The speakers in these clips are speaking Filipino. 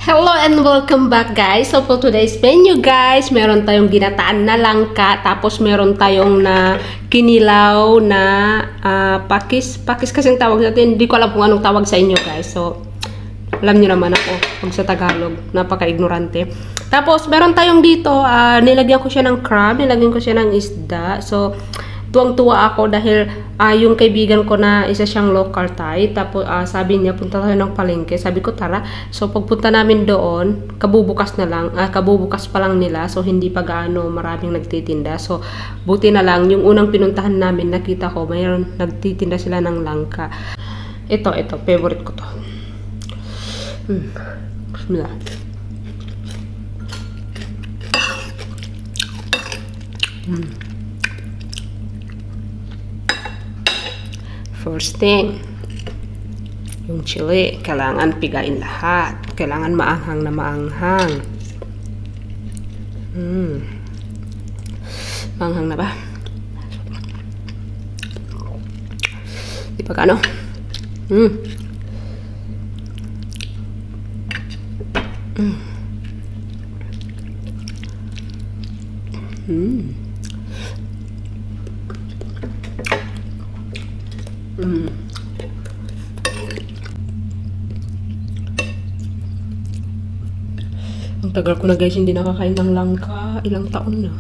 Hello and welcome back guys. So for today's menu guys, meron tayong ginataan na langka, tapos meron tayong na kinilaw na pakis kasing tawag natin. Hindi ko alam kung anong tawag sa inyo guys. So alam niyo naman ako pag sa Tagalog, napaka-ignorante. Tapos meron tayong dito, nilagyan ko siya ng crab, nilagyan ko siya ng isda. So tuwang-tuwa ako dahil yung kaibigan ko na isa siyang local Thai. Tapos sabi niya, punta tayo ng palengke. Sabi ko, tara. So pagpunta namin doon, kabubukas na lang. Kabubukas pa lang nila. So hindi pa gaano maraming nagtitinda. So buti na lang, yung unang pinuntahan namin, nakita ko, mayroon nagtitinda sila ng langka. Ito, favorite ko to. Bismillah. First thing, yung chili, kailangan pigain lahat. Kailangan maanghang na maanghang. Maanghang na ba? Di pa kano? Ang tagal ko na guys hindi nakakain ng langka. Ilang taon na.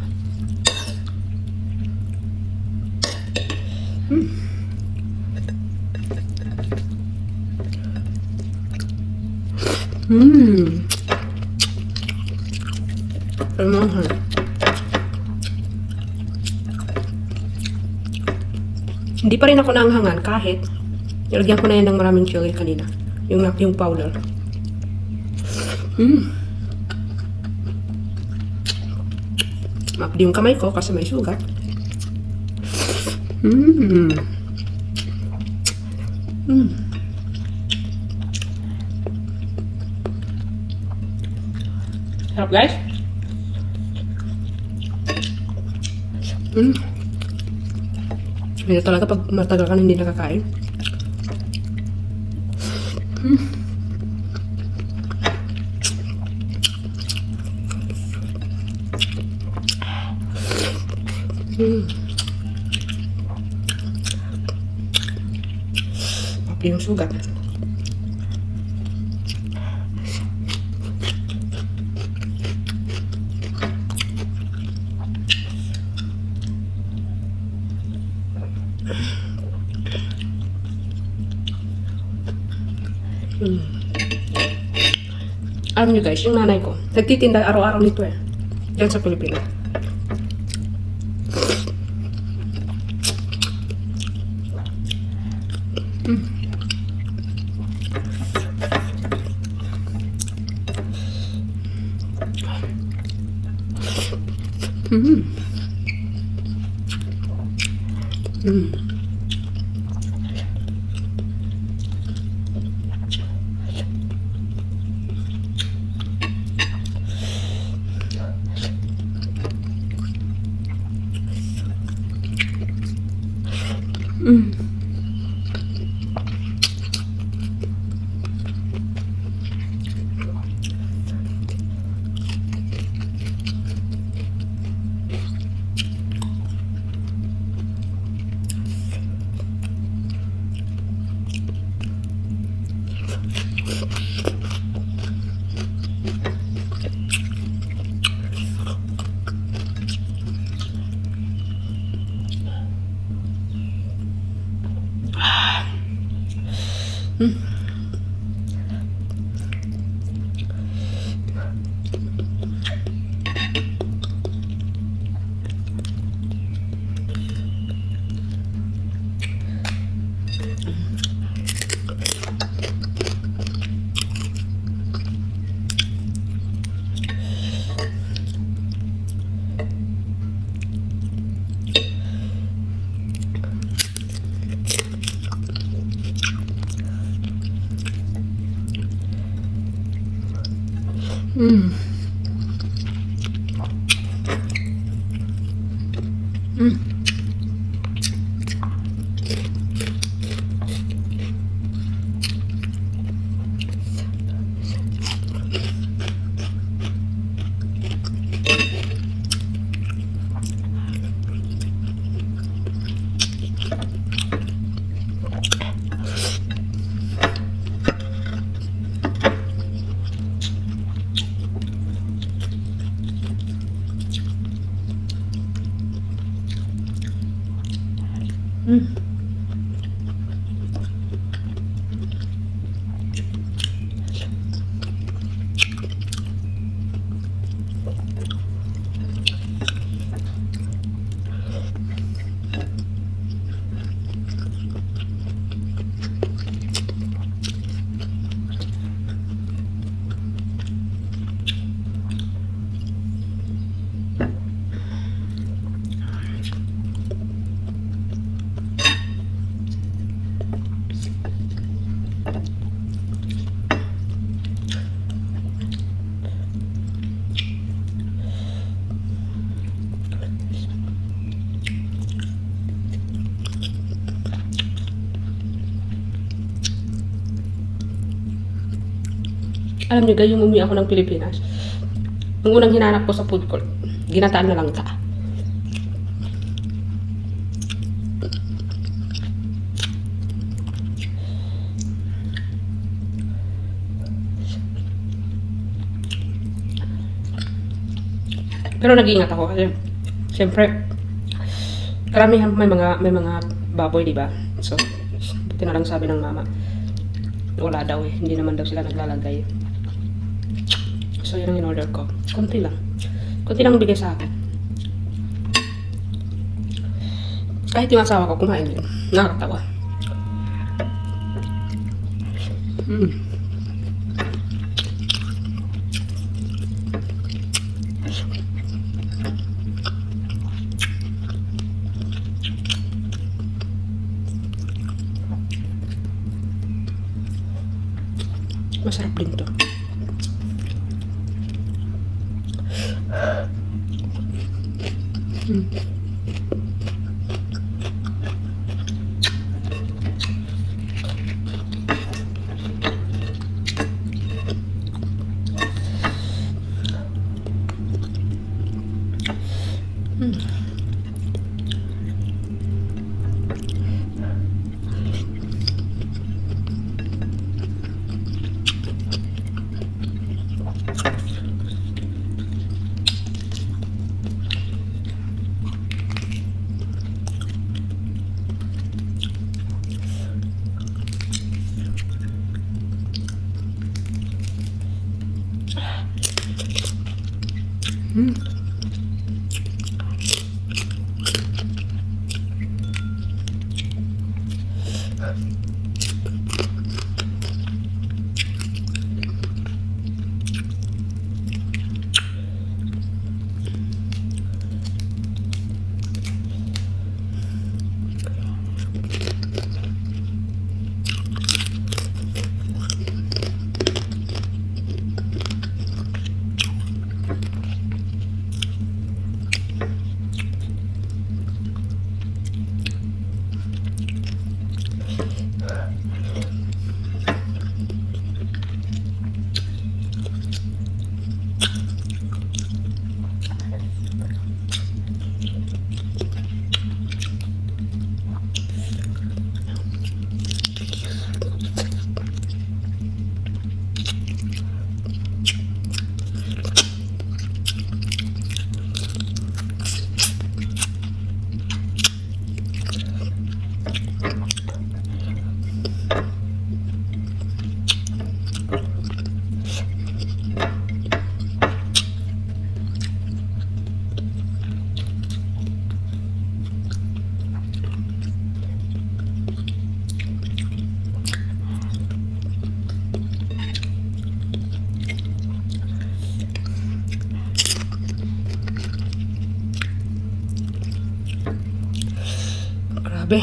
Hindi pa rin ako naanghangan kahit nilagyan ko na yan ng maraming chili kanina. Yung powder. Mapdi yung kamay ko kasi may sugat. Sarap guys. Hindi talaga pag matagal ka hindi nakakain. Mapi yung sugat. Alam nyo guys, yung nanay ko, nagtitinda araw-araw nito diyan sa Pilipinas. Mm. Alam niyo guys, yung umuwi ako ng Pilipinas, yung unang hinanap ko sa food court, ginataan na langka. Pero nag-iingat ako kasi siyempre karamihan may mga baboy, di ba? So, buti na lang sabi ng mama, wala daw eh, hindi naman daw sila naglalagay. So, yun ang in-order ko. Konti lang. Konti lang bigay sa akin. Kahit yung asawa ko kumain din. Nakakatawa. Masarap din to. Grabe.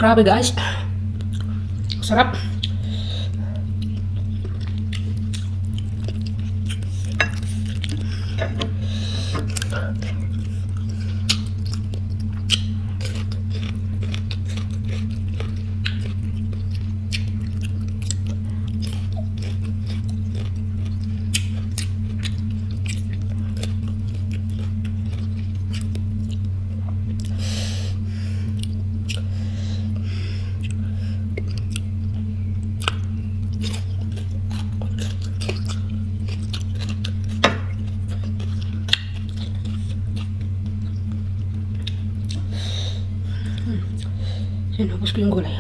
Grabe guys. Sarap. Sinubos ko yung gulay.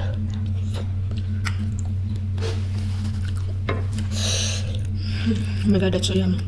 Oh my god, that's so yummy.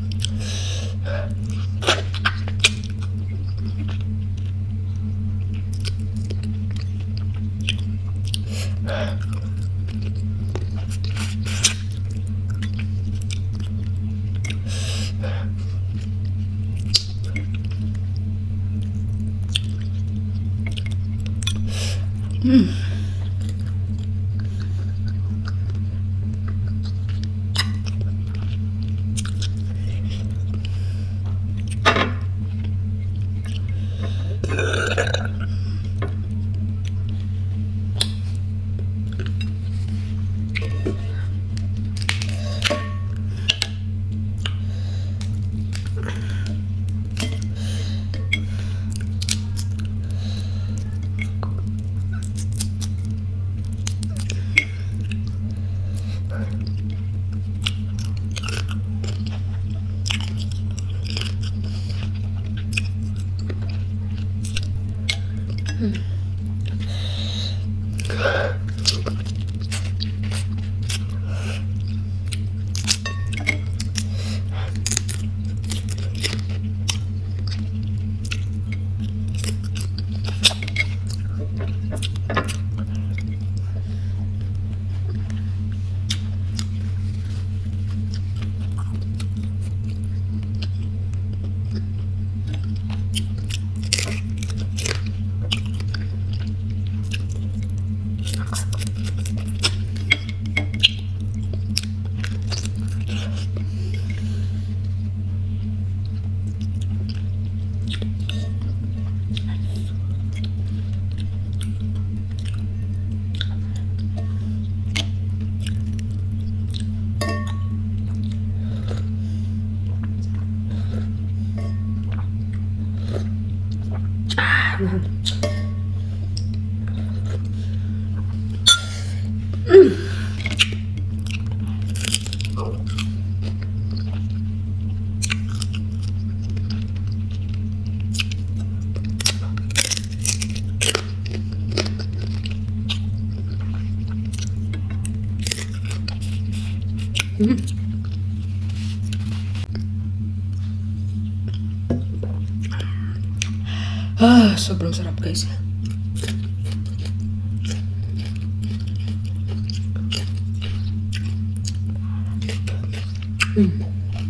Sobrang sarap guys.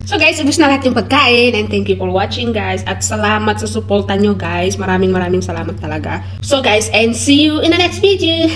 So guys, ubos na lahat yung pagkain and thank you for watching guys at salamat sa suporta nyo guys. Maraming salamat talaga. So guys, and see you in the next video.